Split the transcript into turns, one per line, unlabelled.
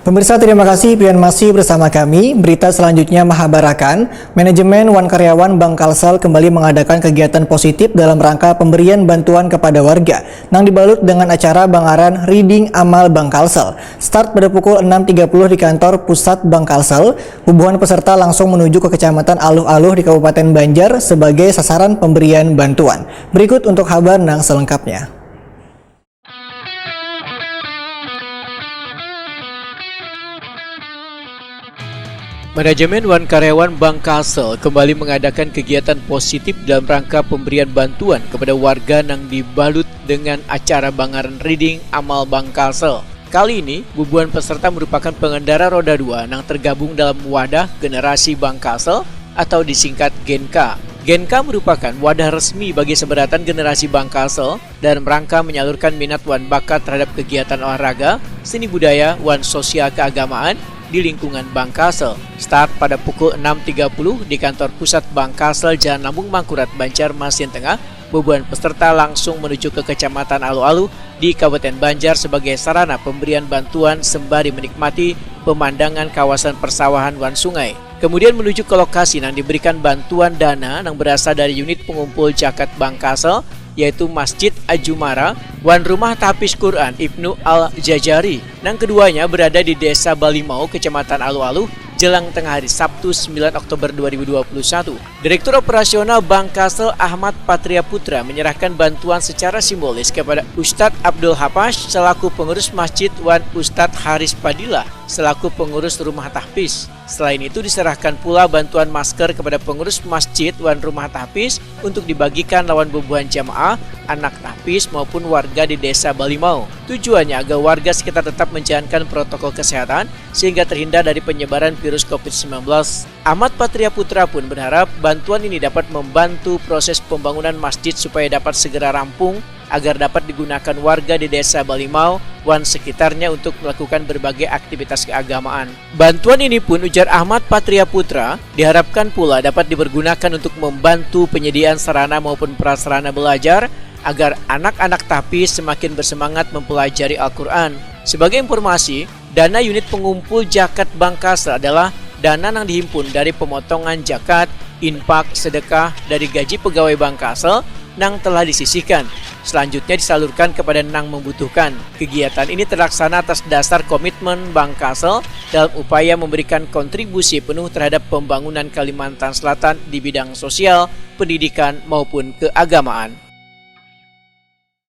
Pemirsa, terima kasih Pian masih bersama kami. Berita selanjutnya Mahabarakan, manajemen Wan Karyawan Bank Kalsel kembali mengadakan kegiatan positif dalam rangka pemberian bantuan kepada warga yang dibalut dengan acara Bangaran Reading Amal Bank Kalsel. Start pada pukul 6.30 di kantor pusat Bank Kalsel. Ribuan peserta langsung menuju ke Kecamatan Aluh-Aluh di Kabupaten Banjar sebagai sasaran pemberian bantuan. Berikut untuk kabar yang selengkapnya.
Manajemen Wan Karyawan Bank Kalsel kembali mengadakan kegiatan positif dalam rangka pemberian bantuan kepada warga yang dibalut dengan acara Bangaran Reading Amal Bank Kalsel. Kali ini, ribuan peserta merupakan pengendara roda 2 yang tergabung dalam wadah generasi Bank Kalsel atau disingkat GENKA. GENKA merupakan wadah resmi bagi seberatan generasi Bank Kalsel dan rangka menyalurkan minat wan bakat terhadap kegiatan olahraga, seni budaya, wan sosial keagamaan di lingkungan Bank Kalsel. Start pada pukul 6.30 di kantor pusat Bank Kalsel Jalan Lambung Mangkurat, Banjarmasin Tengah. Ribuan peserta langsung menuju ke Kecamatan Aluh-Aluh di Kabupaten Banjar sebagai sarana pemberian bantuan sembari menikmati pemandangan kawasan persawahan wan sungai. Kemudian menuju ke lokasi yang diberikan bantuan dana yang berasal dari unit pengumpul zakat Bank Kalsel, yaitu Masjid Ajumara, wan rumah tahfiz Quran Ibnu Al-Jajari. Yang keduanya berada di Desa Balimau, Kecamatan Aluh-Aluh, jelang tengah hari Sabtu 9 Oktober 2021. Direktur Operasional Bank Kalsel Ahmad Patria Putra menyerahkan bantuan secara simbolis kepada Ustadz Abdul Hafash selaku pengurus masjid wan Ustadz Haris Padilla selaku pengurus rumah tahfiz. Selain itu diserahkan pula bantuan masker kepada pengurus masjid wan rumah tahfiz untuk dibagikan lawan bebuhan jamaah, anak tahfiz maupun warga di Desa Balimau. Tujuannya agar warga sekitar tetap menjalankan protokol kesehatan sehingga terhindar dari penyebaran virus COVID-19. Ahmad Patria Putra pun berharap bantuan ini dapat membantu proses pembangunan masjid supaya dapat segera rampung agar dapat digunakan warga di Desa Balimau wan sekitarnya untuk melakukan berbagai aktivitas keagamaan. Bantuan ini pun, ujar Ahmad Patria Putra, diharapkan pula dapat dipergunakan untuk membantu penyediaan sarana maupun prasarana belajar agar anak-anak tahfiz semakin bersemangat mempelajari Al-Quran. Sebagai informasi, dana unit pengumpul zakat Bank Kalsel adalah dana yang dihimpun dari pemotongan zakat, infak, sedekah dari gaji pegawai Bank Kalsel yang telah disisihkan. Selanjutnya disalurkan kepada yang membutuhkan. Kegiatan ini terlaksana atas dasar komitmen Bank Kalsel dalam upaya memberikan kontribusi penuh terhadap pembangunan Kalimantan Selatan di bidang sosial, pendidikan maupun keagamaan.